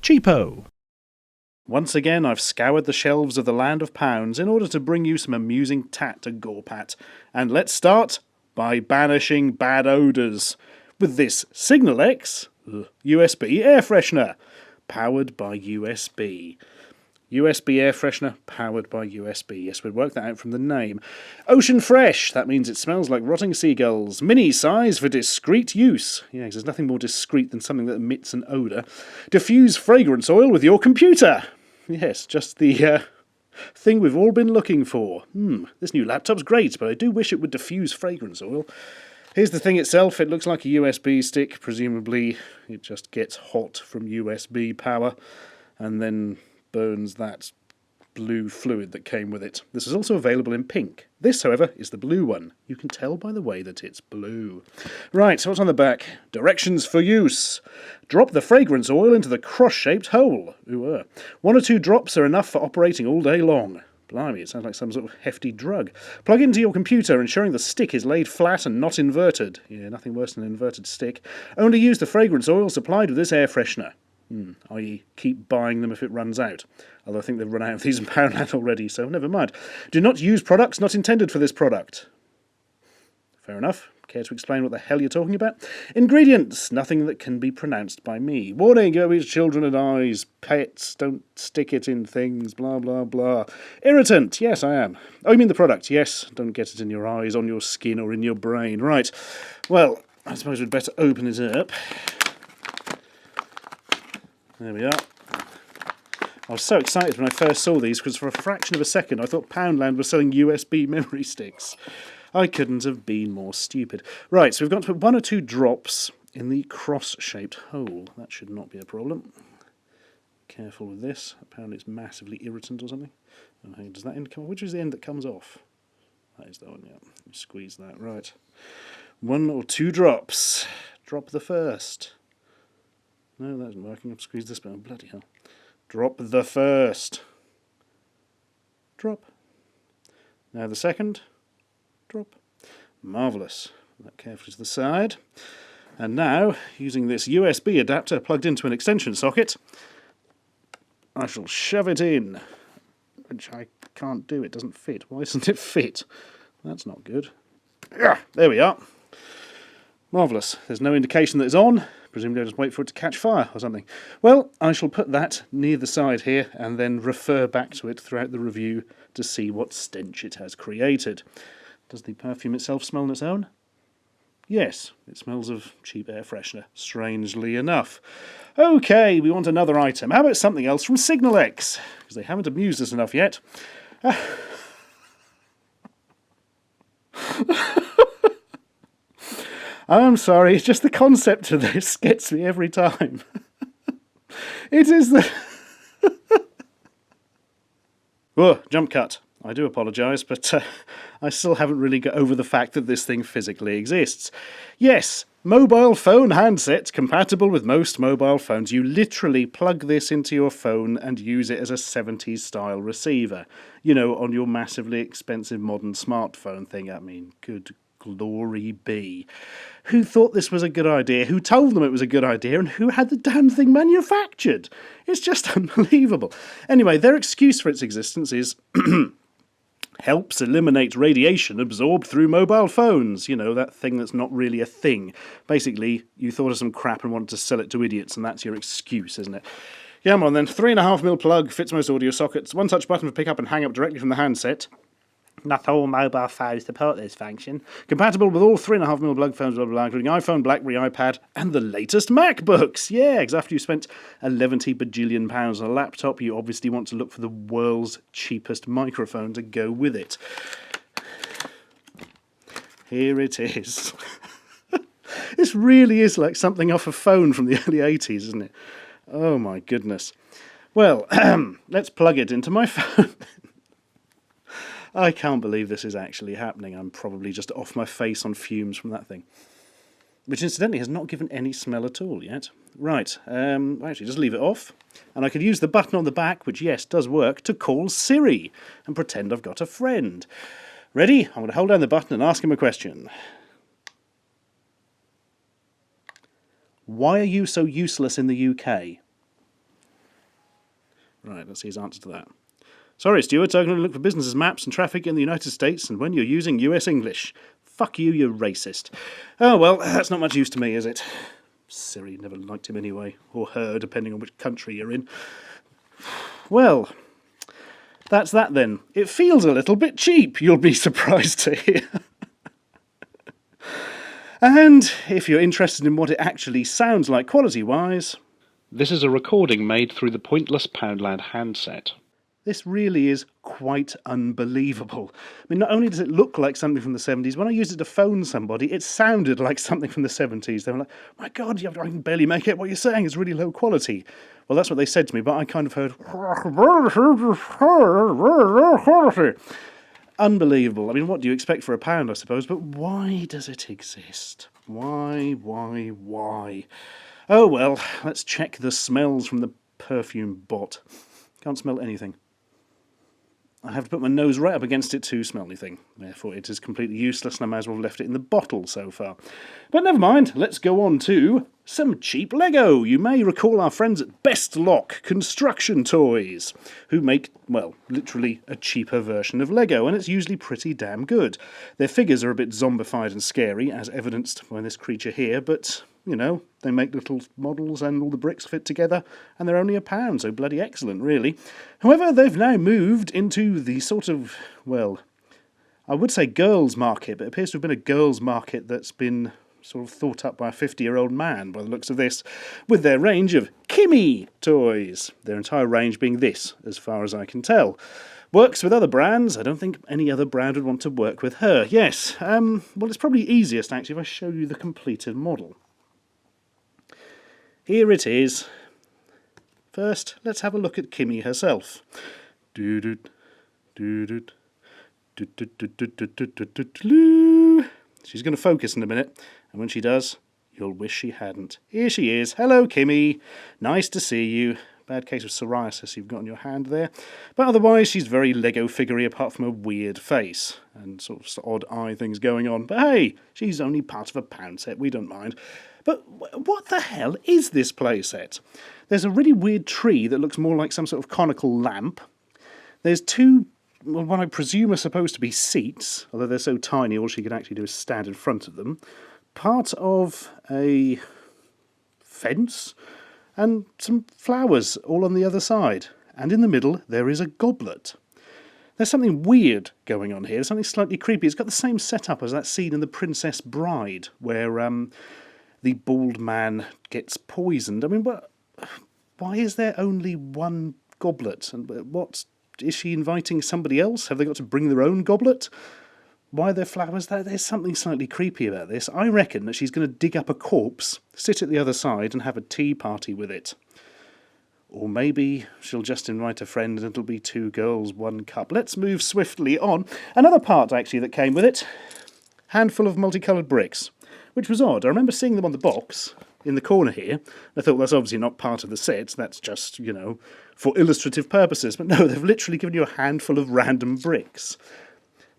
Cheapo! Once again, I've scoured the shelves of the land of pounds in order to bring you some amusing tat to gawp at. And let's start by banishing bad odours with this Signal X USB air freshener, powered by USB. USB air freshener, powered by USB. Yes, we'd work that out from the name. Ocean fresh, that means it smells like rotting seagulls. Mini size for discreet use. Yeah, because there's nothing more discreet than something that emits an odour. Diffuse fragrance oil with your computer. Yes, just the thing we've all been looking for. This new laptop's great, but I do wish it would diffuse fragrance oil. Here's the thing itself. It looks like a USB stick. Presumably it just gets hot from USB power and then burns that blue fluid that came with it. This is also available in pink. This, however, is the blue one. You can tell by the way that it's blue. Right, so what's on the back? Directions for use. Drop the fragrance oil into the cross-shaped hole. Ooh, 1 or 2 drops are enough for operating all day long. Blimey, it sounds like some sort of hefty drug. Plug it into your computer, ensuring the stick is laid flat and not inverted. Yeah, nothing worse than an inverted stick. Only use the fragrance oil supplied with this air freshener. I.e. keep buying them if it runs out. Although I think they've run out of these in Poundland already, so never mind. Do not use products not intended for this product. Fair enough. Care to explain what the hell you're talking about? Ingredients. Nothing that can be pronounced by me. Warning, go with children and eyes. Pets, don't stick it in things, blah, blah, blah. Irritant. Yes, I am. Oh, you mean the product? Yes. Don't get it in your eyes, on your skin, or in your brain. Right. Well, I suppose we'd better open it up. There we are. I was so excited when I first saw these because for a fraction of a second I thought Poundland was selling USB memory sticks. I couldn't have been more stupid. Right, so we've got to put 1 or 2 drops in the cross-shaped hole. That should not be a problem. Careful with this. Apparently it's massively irritant or something. Oh, does that end come off? Which is the end that comes off? That is the one, yeah. Squeeze that, right. 1 or 2 drops. Drop the first. No, that isn't working. I've squeezed this bit. Oh, bloody hell. Drop the first. Drop. Now the second. Drop. Marvellous. Put that carefully to the side. And now, using this USB adapter plugged into an extension socket, I shall shove it in. Which I can't do. It doesn't fit. Why doesn't it fit? That's not good. There we are. Marvellous. There's no indication that it's on. Presumably I'll just wait for it to catch fire or something. Well, I shall put that near the side here and then refer back to it throughout the review to see what stench it has created. Does the perfume itself smell on its own? Yes, it smells of cheap air freshener, strangely enough. Okay, we want another item. How about something else from Signal X? Because they haven't amused us enough yet. I'm sorry, it's just the concept of this gets me every time. It is the... Whoa, jump cut. I do apologise, but I still haven't really got over the fact that this thing physically exists. Yes, mobile phone handset, compatible with most mobile phones. You literally plug this into your phone and use it as a 70s style receiver. You know, on your massively expensive modern smartphone thing. I mean, good glory be. Who thought this was a good idea? Who told them it was a good idea? And who had the damn thing manufactured? It's just unbelievable. Anyway, their excuse for its existence is helps eliminate radiation absorbed through mobile phones. You know, that thing that's not really a thing. Basically, you thought of some crap and wanted to sell it to idiots, and that's your excuse, isn't it? Yeah, come on then. 3.5mm plug, fits most audio sockets, 1 touch button for pick up and hang up directly from the handset. Not all mobile phones support this function. Compatible with all 3.5mm plug phones, blah, blah, blah, including iPhone, BlackBerry, iPad, and the latest MacBooks. Yeah, because after you spent 11 bajillion pounds on a laptop, you obviously want to look for the world's cheapest microphone to go with it. Here it is. This really is like something off a phone from the early 80s, isn't it? Oh my goodness. Well, let's plug it into my phone. I can't believe this is actually happening. I'm probably just off my face on fumes from that thing. Which incidentally has not given any smell at all yet. Right, actually just leave it off. And I could use the button on the back, which yes, does work, to call Siri and pretend I've got a friend. Ready? I'm going to hold down the button and ask him a question. Why are you so useless in the UK? Right, let's see his answer to that. Sorry, Stuart, I'm going to look for businesses, maps and traffic in the United States and when you're using US English. Fuck you, you're racist. Oh, well, that's not much use to me, is it? Siri never liked him anyway, or her, depending on which country you're in. Well, that's that then. It feels a little bit cheap, you'll be surprised to hear. And if you're interested in what it actually sounds like quality-wise, this is a recording made through the pointless Poundland handset. This really is quite unbelievable. I mean, not only does it look like something from the 70s, when I used it to phone somebody, it sounded like something from the 70s. They were like, my God, I can barely make out what you're saying. It's really low quality. Well, that's what they said to me, but I kind of heard... Unbelievable. I mean, what do you expect for £1, I suppose? But why does it exist? Why? Oh, well, let's check the smells from the perfume bot. Can't smell anything. I have to put my nose right up against it to smell anything. Therefore, it is completely useless, and I might as well have left it in the bottle so far. But never mind, let's go on to some cheap Lego. You may recall our friends at Best Lock Construction Toys, who make, well, literally a cheaper version of Lego, and it's usually pretty damn good. Their figures are a bit zombified and scary, as evidenced by this creature here, but... you know, they make little models and all the bricks fit together, and they're only £1, so bloody excellent, really. However, they've now moved into the sort of, well, I would say girls' market, but it appears to have been a girls' market that's been sort of thought up by a 50-year-old man, by the looks of this, with their range of Kimmy toys. Their entire range being this, as far as I can tell. Works with other brands. I don't think any other brand would want to work with her. Yes, well, it's probably easiest, actually, if I show you the completed model. Here it is. First, let's have a look at Kimmy herself. She's going to focus in a minute, and when she does, you'll wish she hadn't. Here she is. Hello, Kimmy. Nice to see you. Bad case of psoriasis you've got on your hand there. But otherwise, she's very Lego figurey apart from a weird face and sort of odd eye things going on. But hey, she's only part of a pound set. We don't mind. But what the hell is this playset? There's a really weird tree that looks more like some sort of conical lamp. There's two, well, what I presume are supposed to be seats, although they're so tiny all she can actually do is stand in front of them. Part of a fence and some flowers all on the other side. And in the middle there is a goblet. There's something weird going on here. There's something slightly creepy. It's got the same setup as that scene in The Princess Bride, where the bald man gets poisoned. I mean, why is there only one goblet? And what, is she inviting somebody else? Have they got to bring their own goblet? Why are there flowers there? There's something slightly creepy about this. I reckon that she's going to dig up a corpse, sit at the other side, and have a tea party with it. Or maybe she'll just invite a friend and it'll be 2 girls, 1 cup. Let's move swiftly on. Another part, actually, that came with it. Handful of multicoloured bricks. Which was odd. I remember seeing them on the box in the corner here. I thought, that's obviously not part of the set. That's just, you know, for illustrative purposes. But no, they've literally given you a handful of random bricks.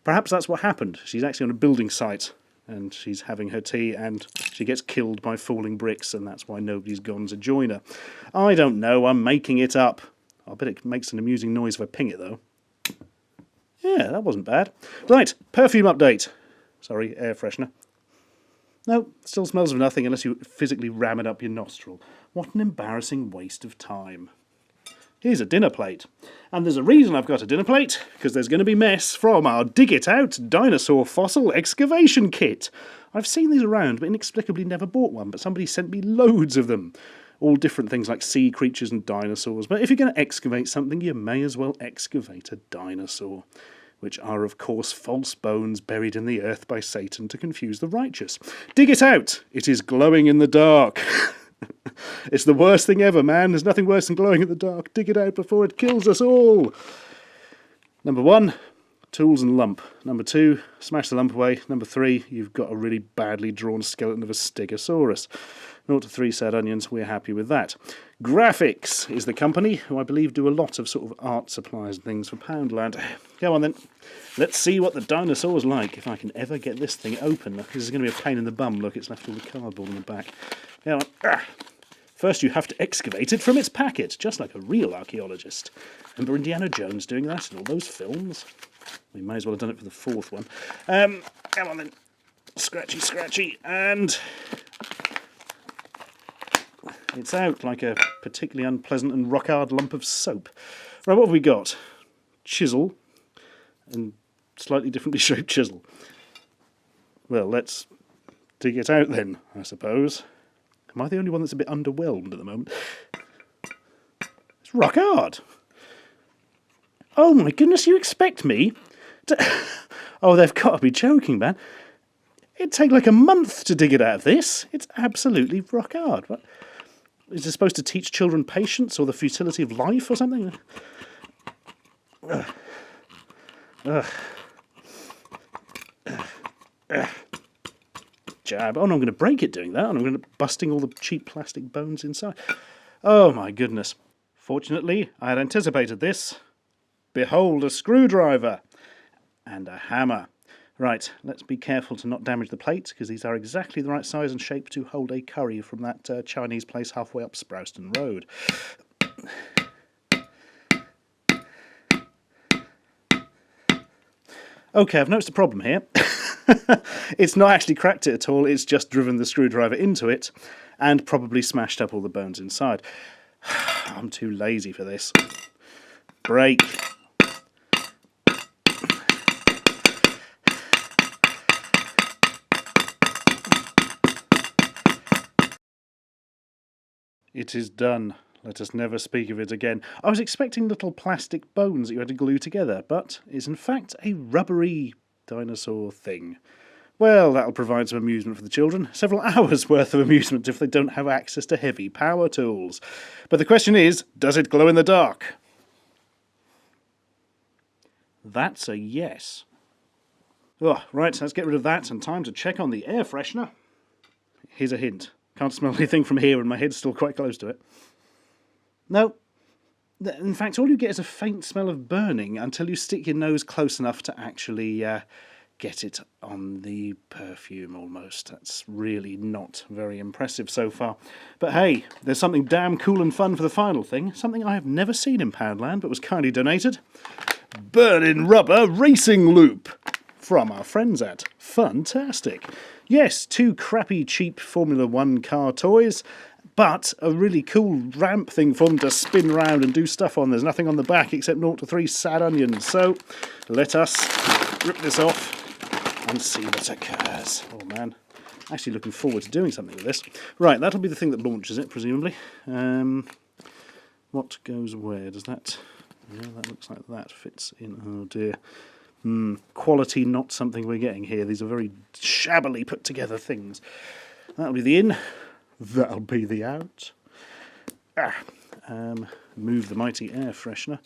Perhaps that's what happened. She's actually on a building site, and she's having her tea, and she gets killed by falling bricks, and that's why nobody's gone to join her. I don't know. I'm making it up. I bet it makes an amusing noise if I ping it, though. Yeah, that wasn't bad. Right, perfume update. Sorry, air freshener. No, still smells of nothing unless you physically ram it up your nostril. What an embarrassing waste of time. Here's a dinner plate. And there's a reason I've got a dinner plate, because there's going to be mess from our Dig It Out Dinosaur Fossil Excavation Kit. I've seen these around, but inexplicably never bought one, but somebody sent me loads of them. All different things like sea creatures and dinosaurs. But if you're going to excavate something, you may as well excavate a dinosaur. Which are, of course, false bones buried in the earth by Satan to confuse the righteous. Dig it out! It is glowing in the dark. It's the worst thing ever, man. There's nothing worse than glowing in the dark. Dig it out before it kills us all. Number 1, tools and lump. Number 2, smash the lump away. Number 3, you've got a really badly drawn skeleton of a Stegosaurus. 0 to 3 sad onions, we're happy with that. Graphics is the company, who I believe do a lot of sort of art supplies and things for Poundland. Go on then, let's see what the dinosaur's like, if I can ever get this thing open. This is going to be a pain in the bum, look, it's left all the cardboard in the back. Go on. First you have to excavate it from its packet, just like a real archaeologist. Remember Indiana Jones doing that in all those films? We may as well have done it for the fourth one. Come on then. Scratchy, scratchy, and it's out like a particularly unpleasant and rock-hard lump of soap. Right, what have we got? Chisel, and slightly differently shaped chisel. Well, let's dig it out then, I suppose. Am I the only one that's a bit underwhelmed at the moment? It's rock hard. Oh my goodness, you expect me to... Oh, they've got to be joking, man. It'd take like a month to dig it out of this. It's absolutely rock hard. What? Is it supposed to teach children patience or the futility of life or something? Jab. Oh no, I'm going to break it doing that, and I'm going to busting all the cheap plastic bones inside. Oh my goodness. Fortunately, I had anticipated this. Behold a screwdriver and a hammer. Right, let's be careful to not damage the plates, because these are exactly the right size and shape to hold a curry from that Chinese place halfway up Sprouston Road. Okay, I've noticed a problem here. It's not actually cracked it at all, it's just driven the screwdriver into it and probably smashed up all the bones inside. I'm too lazy for this. Break. It is done. Let us never speak of it again. I was expecting little plastic bones that you had to glue together, but it's in fact a rubbery dinosaur thing. Well, that'll provide some amusement for the children. Several hours worth of amusement if they don't have access to heavy power tools. But the question is, does it glow in the dark? That's a yes. Oh, right, let's get rid of that and time to check on the air freshener. Here's a hint. Can't smell anything from here and my head's still quite close to it. No. In fact, all you get is a faint smell of burning until you stick your nose close enough to actually get it on the perfume almost. That's really not very impressive so far. But hey, there's something damn cool and fun for the final thing. Something I have never seen in Poundland but was kindly donated. Burning rubber racing loop. From our friends at Funtastic. Yes, 2 crappy cheap Formula 1 car toys, but a really cool ramp thing for them to spin round and do stuff on. There's nothing on the back except 0 to 3 sad onions. So let us rip this off and see what occurs. Oh man, actually looking forward to doing something with this. Right, that'll be the thing that launches it, presumably. What goes where? Does that... Yeah, that looks like that fits in. Oh dear. Quality not something we're getting here. These are very shabbily put together things. That'll be the in. That'll be the out. Move the mighty air freshener.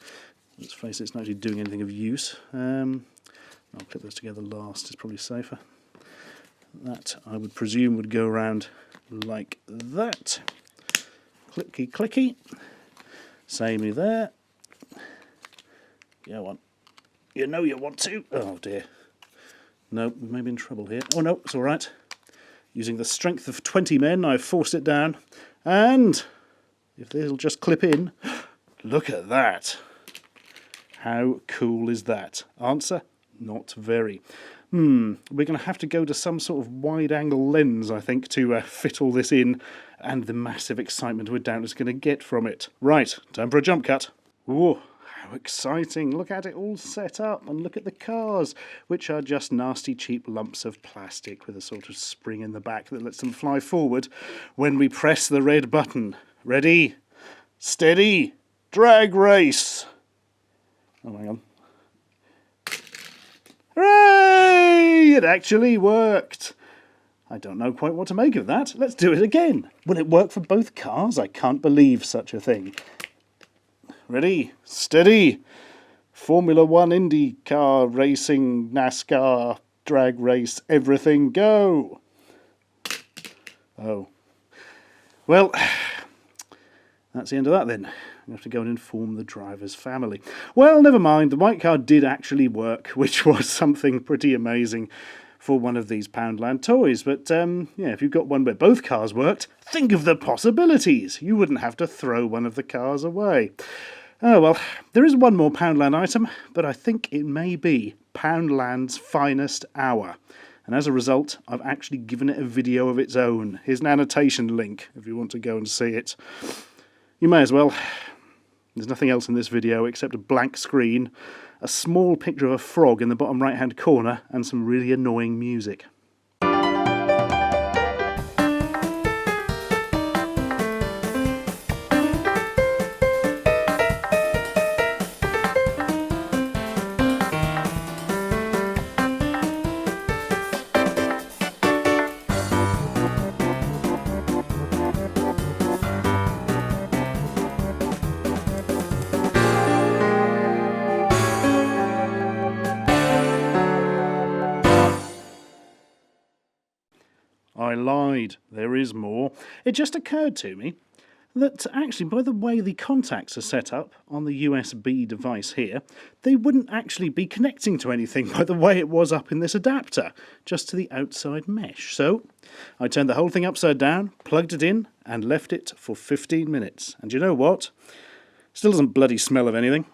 Let's face it, it's not actually doing anything of use. I'll clip those together last, it's probably safer. That, I would presume, would go around like that. Clicky clicky. Samey there. Go on. You know you want to. Oh dear. No, we may be in trouble here. Oh no, it's alright. Using the strength of 20 men, I've forced it down. And if this will just clip in, look at that. How cool is that? Answer, not very. We're going to have to go to some sort of wide-angle lens, I think, to fit all this in, and the massive excitement we're doubtless going to get from it. Right, time for a jump cut. Whoa. How exciting. Look at it all set up, and look at the cars, which are just nasty cheap lumps of plastic with a sort of spring in the back that lets them fly forward when we press the red button. Ready? Steady? Drag race! Oh, hang on. Hooray! It actually worked! I don't know quite what to make of that. Let's do it again. Will it work for both cars? I can't believe such a thing. Ready, steady, Formula 1 Indy car racing, NASCAR, drag race, everything go. Oh. Well, that's the end of that then. We have to go and inform the driver's family. Well, never mind, the white car did actually work, which was something pretty amazing. for one of these Poundland toys. But yeah, if you've got one where both cars worked, think of the possibilities. You wouldn't have to throw one of the cars away. Oh well, there is one more Poundland item, but I think it may be Poundland's finest hour. And as a result, I've actually given it a video of its own. Here's an annotation link if you want to go and see it. You may as well. There's nothing else in this video except a blank screen, a small picture of a frog in the bottom right hand corner, and some really annoying music. I lied, there is more. It just occurred to me that actually, by the way the contacts are set up on the USB device here, they wouldn't actually be connecting to anything by the way it was up in this adapter, just to the outside mesh. So I turned the whole thing upside down, plugged it in, and left it for 15 minutes. And you know what? Still doesn't bloody smell of anything.